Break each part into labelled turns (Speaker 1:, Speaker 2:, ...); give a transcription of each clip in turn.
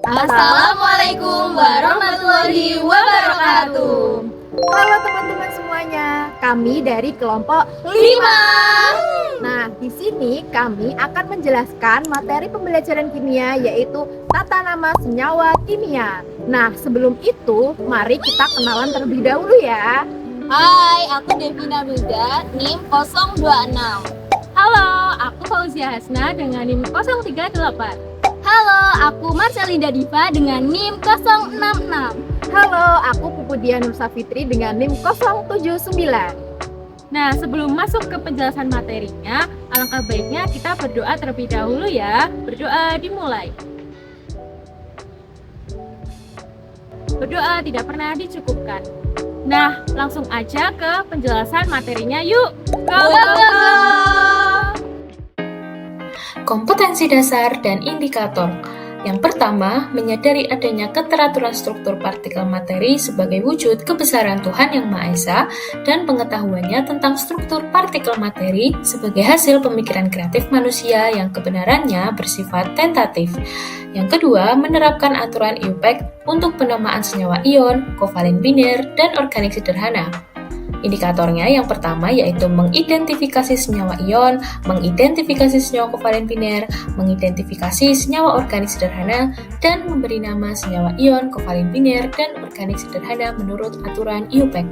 Speaker 1: Assalamualaikum warahmatullahi wabarakatuh.
Speaker 2: Halo teman-teman semuanya, kami dari kelompok
Speaker 1: 5.
Speaker 2: Nah, di sini kami akan menjelaskan materi pembelajaran kimia yaitu tata nama senyawa kimia. Nah, sebelum itu mari kita kenalan terlebih dahulu ya.
Speaker 1: Hai, aku Devina Wilda, NIM 026.
Speaker 3: Halo, aku Fauzia Hasna dengan NIM 038.
Speaker 1: Halo, aku Marcelinda Diva dengan NIM 066.
Speaker 2: Halo, aku Pupudia Nur Safitri dengan NIM 079.
Speaker 3: Nah, sebelum masuk ke penjelasan materinya, alangkah baiknya kita berdoa terlebih dahulu ya. Berdoa dimulai. Berdoa tidak pernah dicukupkan. Nah, langsung aja ke penjelasan materinya yuk. Go!
Speaker 4: Kompetensi dasar dan indikator. Yang pertama, menyadari adanya keteraturan struktur partikel materi sebagai wujud kebesaran Tuhan Yang Maha Esa dan pengetahuannya tentang struktur partikel materi sebagai hasil pemikiran kreatif manusia yang kebenarannya bersifat tentatif. Yang kedua, menerapkan aturan IUPAC untuk penamaan senyawa ion, kovalen biner, dan organik sederhana. Indikatornya yang pertama yaitu mengidentifikasi senyawa ion, mengidentifikasi senyawa kovalen biner, mengidentifikasi senyawa organik sederhana, dan memberi nama senyawa ion, kovalen biner, dan organik sederhana menurut aturan IUPAC.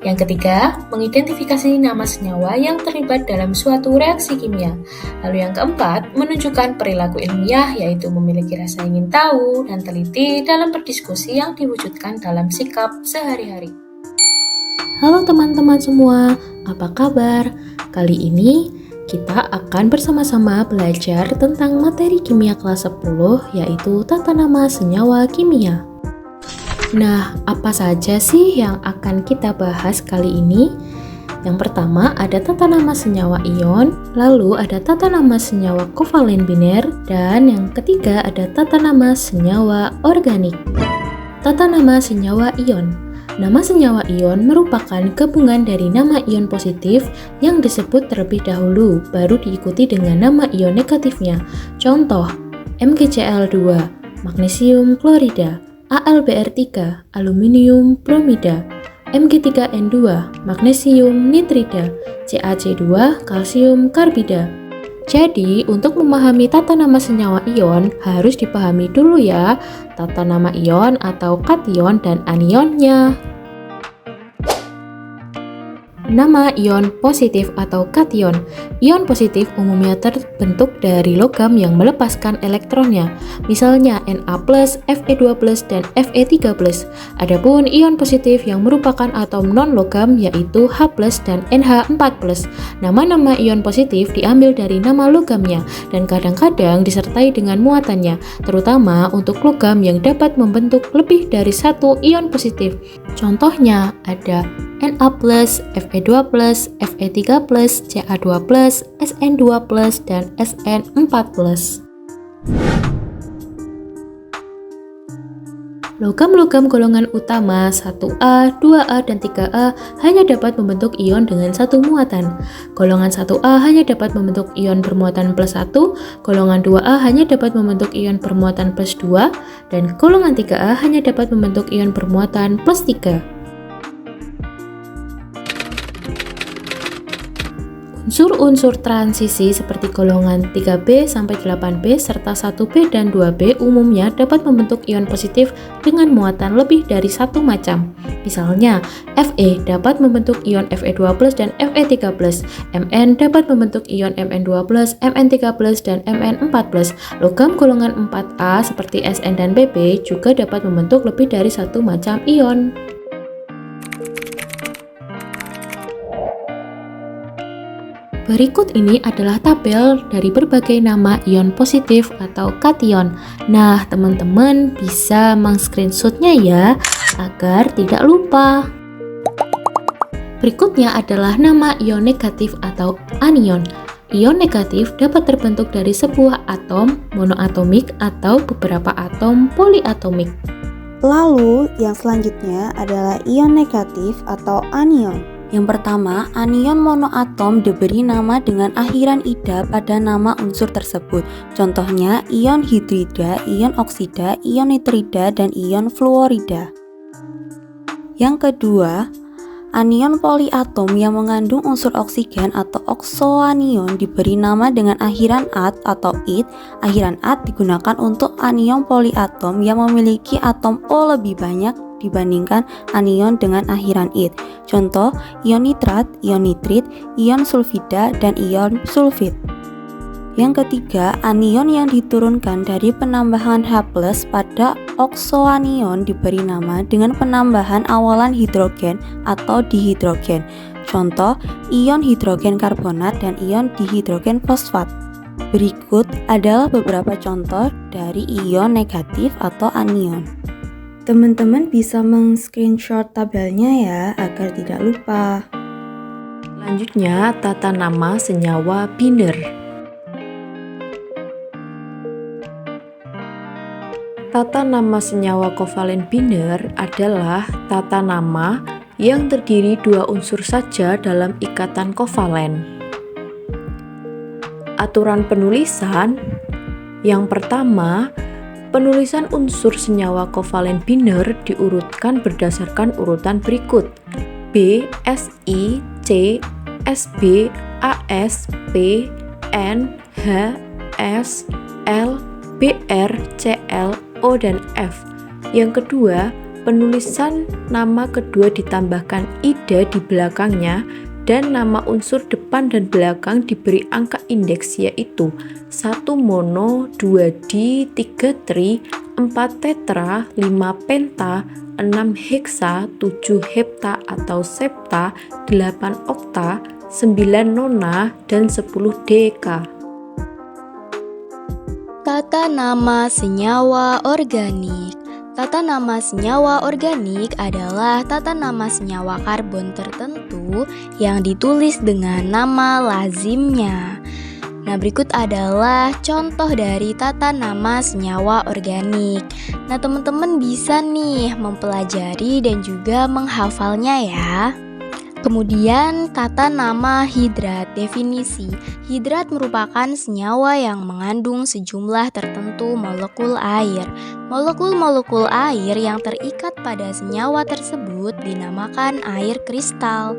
Speaker 4: Yang ketiga, mengidentifikasi nama senyawa yang terlibat dalam suatu reaksi kimia. Lalu yang keempat, menunjukkan perilaku ilmiah yaitu memiliki rasa ingin tahu dan teliti dalam berdiskusi yang diwujudkan dalam sikap sehari-hari.
Speaker 5: Halo teman-teman semua, apa kabar? Kali ini kita akan bersama-sama belajar tentang materi kimia kelas 10 yaitu tata nama senyawa kimia. Nah, apa saja sih yang akan kita bahas kali ini? Yang pertama ada tata nama senyawa ion, lalu ada tata nama senyawa kovalen biner, dan yang ketiga ada tata nama senyawa organik. Tata nama senyawa ion. Nama senyawa ion merupakan gabungan dari nama ion positif yang disebut terlebih dahulu, baru diikuti dengan nama ion negatifnya. Contoh, MgCl2, magnesium klorida, AlBr3, aluminium bromida, Mg3N2, magnesium nitrida, CaC2, kalsium karbida. Jadi, untuk memahami tata nama senyawa ion harus dipahami dulu ya, tata nama ion atau kation dan anionnya. Nama ion positif atau kation. Ion positif umumnya terbentuk dari logam yang melepaskan elektronnya, misalnya Na+, Fe2+, dan Fe3+. Adapun ion positif yang merupakan atom non-logam yaitu H+, dan NH4+. Nama-nama ion positif diambil dari nama logamnya dan kadang-kadang disertai dengan muatannya, terutama untuk logam yang dapat membentuk lebih dari satu ion positif. Contohnya ada Na+, Fe2+, Fe3+, Ca2+, Sn2+, dan Sn4+. Logam-logam golongan utama 1A, 2A, dan 3A hanya dapat membentuk ion dengan satu muatan. Golongan 1A hanya dapat membentuk ion bermuatan +1, golongan 2A hanya dapat membentuk ion bermuatan +2, dan golongan 3A hanya dapat membentuk ion bermuatan +3. Unsur-unsur transisi seperti golongan 3B sampai 8B serta 1B dan 2B umumnya dapat membentuk ion positif dengan muatan lebih dari satu macam. Misalnya, Fe dapat membentuk ion Fe2+ dan Fe3+, Mn dapat membentuk ion Mn2+, Mn3+, dan Mn4+. Logam golongan 4A seperti Sn dan Pp juga dapat membentuk lebih dari satu macam ion. Berikut ini adalah tabel dari berbagai nama ion positif atau kation. Nah, teman-teman bisa meng-screenshotnya ya, agar tidak lupa. Berikutnya adalah nama ion negatif atau anion. Ion negatif dapat terbentuk dari sebuah atom monoatomik atau beberapa atom poliatomik.
Speaker 6: Lalu, yang selanjutnya adalah ion negatif atau anion. Yang pertama, anion monoatom diberi nama dengan akhiran ida pada nama unsur tersebut. Contohnya, ion hidrida, ion oksida, ion nitrida, dan ion fluorida. Yang kedua, anion poliatom yang mengandung unsur oksigen atau oksoanion diberi nama dengan akhiran -at atau -id. Akhiran -at digunakan untuk anion poliatom yang memiliki atom O lebih banyak dibandingkan anion dengan akhiran -id. Contoh, ion nitrat, ion nitrit, ion sulfida, dan ion sulfid. Yang ketiga, anion yang diturunkan dari penambahan H+ pada oksoanion diberi nama dengan penambahan awalan hidrogen atau dihidrogen. Contoh, ion hidrogen karbonat dan ion dihidrogen fosfat. Berikut adalah beberapa contoh dari ion negatif atau anion. Teman-teman bisa meng-screenshot tabelnya ya, agar tidak lupa.
Speaker 7: Selanjutnya, tata nama senyawa binder. Tata nama senyawa kovalen binder adalah tata nama yang terdiri dua unsur saja dalam ikatan kovalen. Aturan penulisan yang pertama, penulisan unsur senyawa kovalen binder diurutkan berdasarkan urutan berikut: B, Si, C, Sb, As, P, N, H, S, L, Br, Cl, O, dan F. Yang kedua, penulisan nama kedua ditambahkan ida di belakangnya dan nama unsur depan dan belakang diberi angka indeks, yaitu 1 mono, 2 di, 3 tri, 4 tetra, 5 penta, 6 heksa, 7 hepta atau septa, 8 okta, 9 nona, dan 10 deka.
Speaker 1: Tata nama senyawa organik. Tata nama senyawa organik adalah tata nama senyawa karbon tertentu yang ditulis dengan nama lazimnya. Nah, berikut adalah contoh dari tata nama senyawa organik. Nah, teman-teman bisa nih mempelajari dan juga menghafalnya ya. Kemudian tata nama hidrat. Definisi: hidrat merupakan senyawa yang mengandung sejumlah tertentu molekul air. Molekul-molekul air yang terikat pada senyawa tersebut dinamakan air kristal.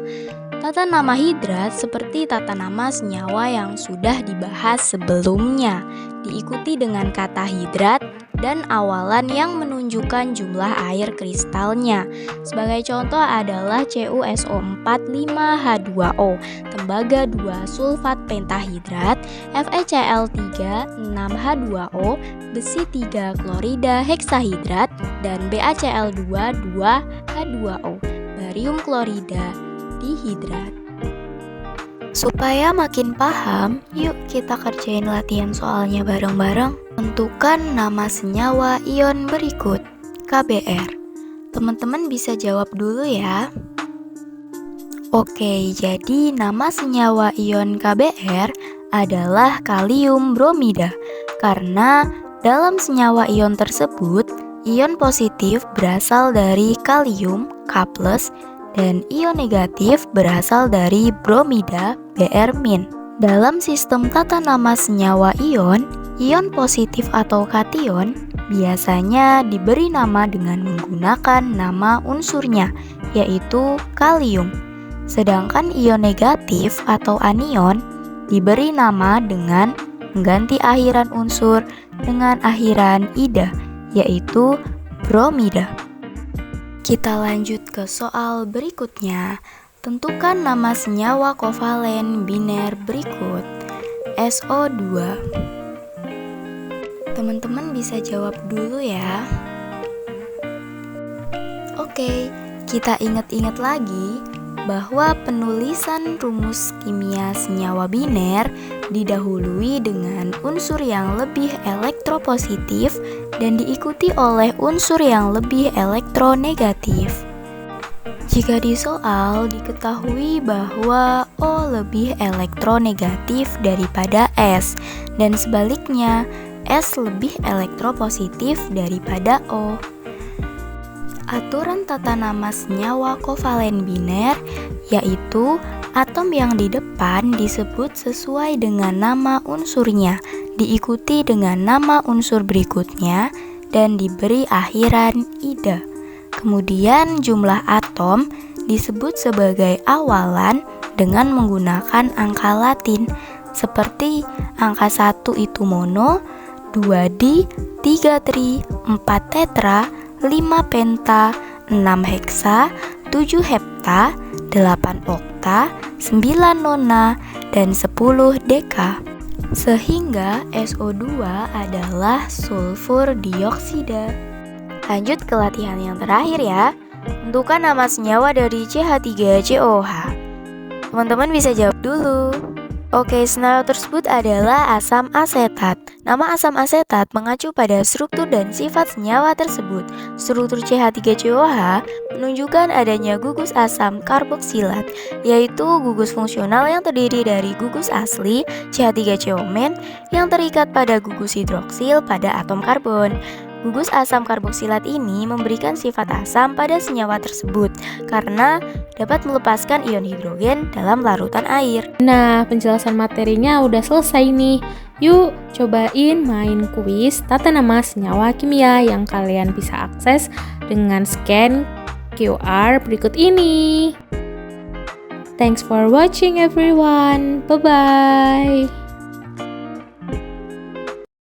Speaker 1: Tata nama hidrat seperti tata nama senyawa yang sudah dibahas sebelumnya, diikuti dengan kata hidrat dan awalan yang menunjukkan jumlah air kristalnya. Sebagai contoh adalah CuSO4 5H2O, tembaga 2 sulfat pentahidrat, FeCl3 6H2O, besi 3 klorida heksahidrat, dan BaCl2 2H2O, barium klorida dihidrat. Supaya makin paham, yuk kita kerjain latihan soalnya bareng-bareng. Tentukan nama senyawa ion berikut. KBr. Teman-teman bisa jawab dulu ya. Oke, jadi nama senyawa ion KBr adalah kalium bromida. Karena dalam senyawa ion tersebut, ion positif berasal dari kalium K+, dan ion negatif berasal dari bromida Br-. Dalam sistem tata nama senyawa ion, ion positif atau kation biasanya diberi nama dengan menggunakan nama unsurnya, yaitu kalium. Sedangkan ion negatif atau anion diberi nama dengan mengganti akhiran unsur dengan akhiran ida, yaitu bromida. Kita lanjut ke soal berikutnya. Tentukan nama senyawa kovalen biner berikut. SO2. Teman-teman bisa jawab dulu ya. Oke, kita ingat-ingat lagi bahwa penulisan rumus kimia senyawa biner didahului dengan unsur yang lebih elektropositif dan diikuti oleh unsur yang lebih elektronegatif. Jika di soal diketahui bahwa O lebih elektronegatif daripada S dan sebaliknya S lebih elektropositif daripada O. aturan tata nama senyawa kovalen biner, yaitu atom yang di depan disebut sesuai dengan nama unsurnya, diikuti dengan nama unsur berikutnya, dan diberi akhiran ida. Kemudian jumlah atom disebut sebagai awalan dengan menggunakan angka Latin, seperti angka 1 itu mono, 2 di, 3 tri, 4 tetra, 5 penta, 6 heksa, 7 hepta, 8 okta, 9 nona, dan 10 deka. Sehingga SO2 adalah sulfur dioksida. Lanjut ke latihan yang terakhir ya. Tentukan nama senyawa dari CH3COH. Teman-teman bisa jawab dulu. Oke, senyawa tersebut adalah asam asetat. Nama asam asetat mengacu pada struktur dan sifat senyawa tersebut. Struktur CH3COH menunjukkan adanya gugus asam karboksilat, yaitu gugus fungsional yang terdiri dari gugus asli CH3COMen yang terikat pada gugus hidroksil pada atom karbon. Gugus asam karboksilat ini memberikan sifat asam pada senyawa tersebut karena dapat melepaskan ion hidrogen dalam larutan air.
Speaker 5: Nah, penjelasan materinya udah selesai nih. Yuk, cobain main kuis tata nama senyawa kimia yang kalian bisa akses dengan scan QR berikut ini. Thanks for watching everyone. Bye-bye.